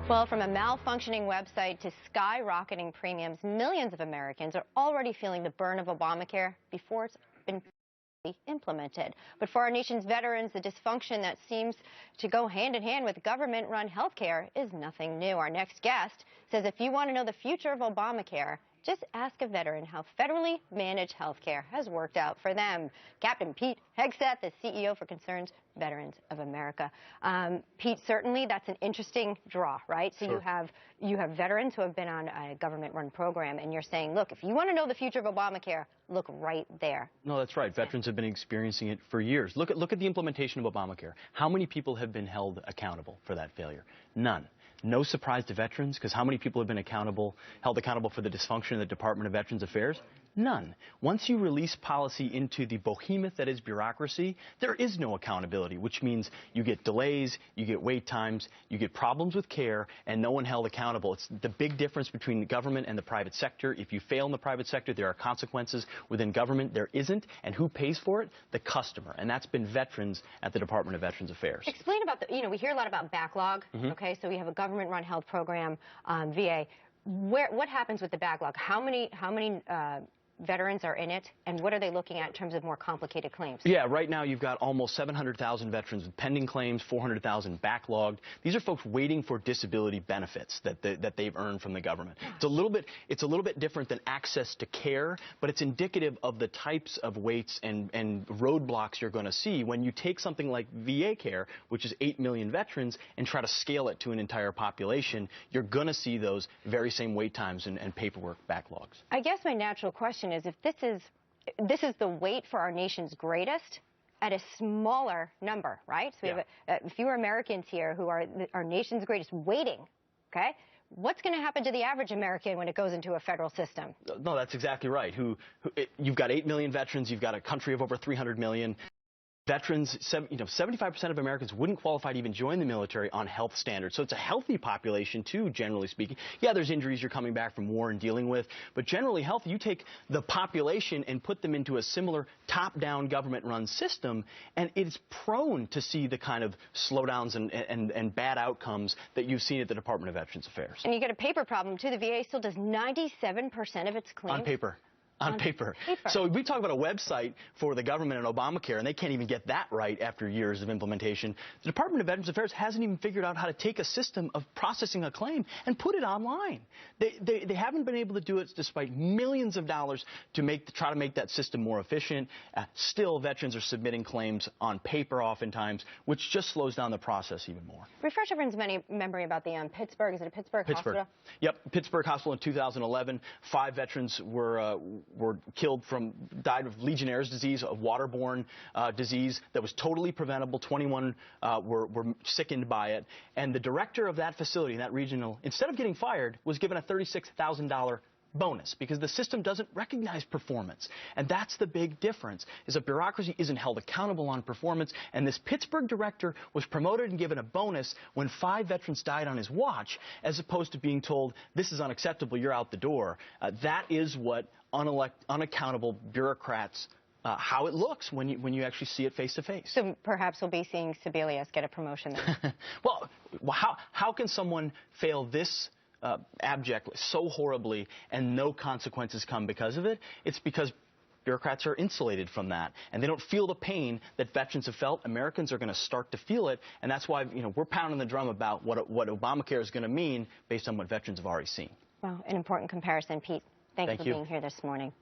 Well, from a malfunctioning website to skyrocketing premiums, millions of Americans are already feeling the burn of Obamacare before it's been implemented. But for our nation's veterans, the dysfunction that seems to go hand in hand with government-run health care is nothing new. Our next guest says if you want to know the future of Obamacare, just ask a veteran how federally managed health care has worked out for them. Captain Pete Hegseth is CEO for Concerned Veterans of America. Pete, certainly that's an interesting draw, right? So Sure. you have veterans who have been on a government-run program, and you're saying, look, if you want to know the future of Obamacare, look right there. No, that's right. Veterans have been experiencing it for years. Look at the implementation of Obamacare. How many people have been held accountable for that failure? None. No surprise to veterans, because how many people have been held accountable for the dysfunction in the Department of Veterans Affairs? None. Once you release policy into the behemoth that is bureaucracy, there is no accountability, which means you get delays, you get wait times, you get problems with care, and no one held accountable. It's the big difference between the government and the private sector. If you fail in the private sector, there are consequences. Within government, there isn't. And who pays for it? The customer. And that's been veterans at the Department of Veterans Affairs. Explain about we hear a lot about backlog. Okay, so we have a government-run health program, VA. What happens with the backlog? How many veterans are in it, and what are they looking at in terms of more complicated claims? Yeah, right now you've got almost 700,000 veterans with pending claims, 400,000 backlogged. These are folks waiting for disability benefits that they've earned from the government. It's a little bit different than access to care, but it's indicative of the types of waits and roadblocks you're going to see when you take something like VA care, which is 8 million veterans, and try to scale it to an entire population. You're going to see those very same wait times and paperwork backlogs. I guess my natural question is, if this is the wait for our nation's greatest at a smaller number, right? So we have fewer Americans here who are our nation's greatest waiting, okay? What's going to happen to the average American when it goes into a federal system? No, that's exactly right. You've got 8 million veterans, you've got a country of over 300 million. Veterans, 75% of Americans wouldn't qualify to even join the military on health standards. So it's a healthy population, too, generally speaking. Yeah, there's injuries you're coming back from war and dealing with, but generally healthy. You take the population and put them into a similar top-down government-run system, and it's prone to see the kind of slowdowns and bad outcomes that you've seen at the Department of Veterans Affairs. And you get a paper problem, too. The VA still does 97% of its claims. On paper. On paper. So we talk about a website for the government and Obamacare, and they can't even get that right after years of implementation. The Department of Veterans Affairs hasn't even figured out how to take a system of processing a claim and put it online. They haven't been able to do it despite millions of dollars to try to make that system more efficient. Still, veterans are submitting claims on paper oftentimes, which just slows down the process even more. Refresh everyone's memory about the Pittsburgh. Is it a Pittsburgh hospital? Yep, Pittsburgh Hospital in 2011. 5 veterans were died of Legionnaire's disease, a waterborne disease that was totally preventable. 21 were sickened by it. And the director of that facility, that regional, instead of getting fired, was given a $36,000 bonus because the system doesn't recognize performance. And that's the big difference, is that bureaucracy isn't held accountable on performance. And this Pittsburgh director was promoted and given a bonus when 5 veterans died on his watch, as opposed to being told, this is unacceptable, you're out the door. That is what unaccountable bureaucrats, how it looks when you actually see it face to face. So perhaps we'll be seeing Sebelius get a promotion then. Well, how can someone fail this abjectly, so horribly, and no consequences come because of it? It's because bureaucrats are insulated from that, and they don't feel the pain that veterans have felt. Americans are going to start to feel it, and that's why we're pounding the drum about what Obamacare is going to mean based on what veterans have already seen. Well, an important comparison, Pete. Thanks for you. being here this morning.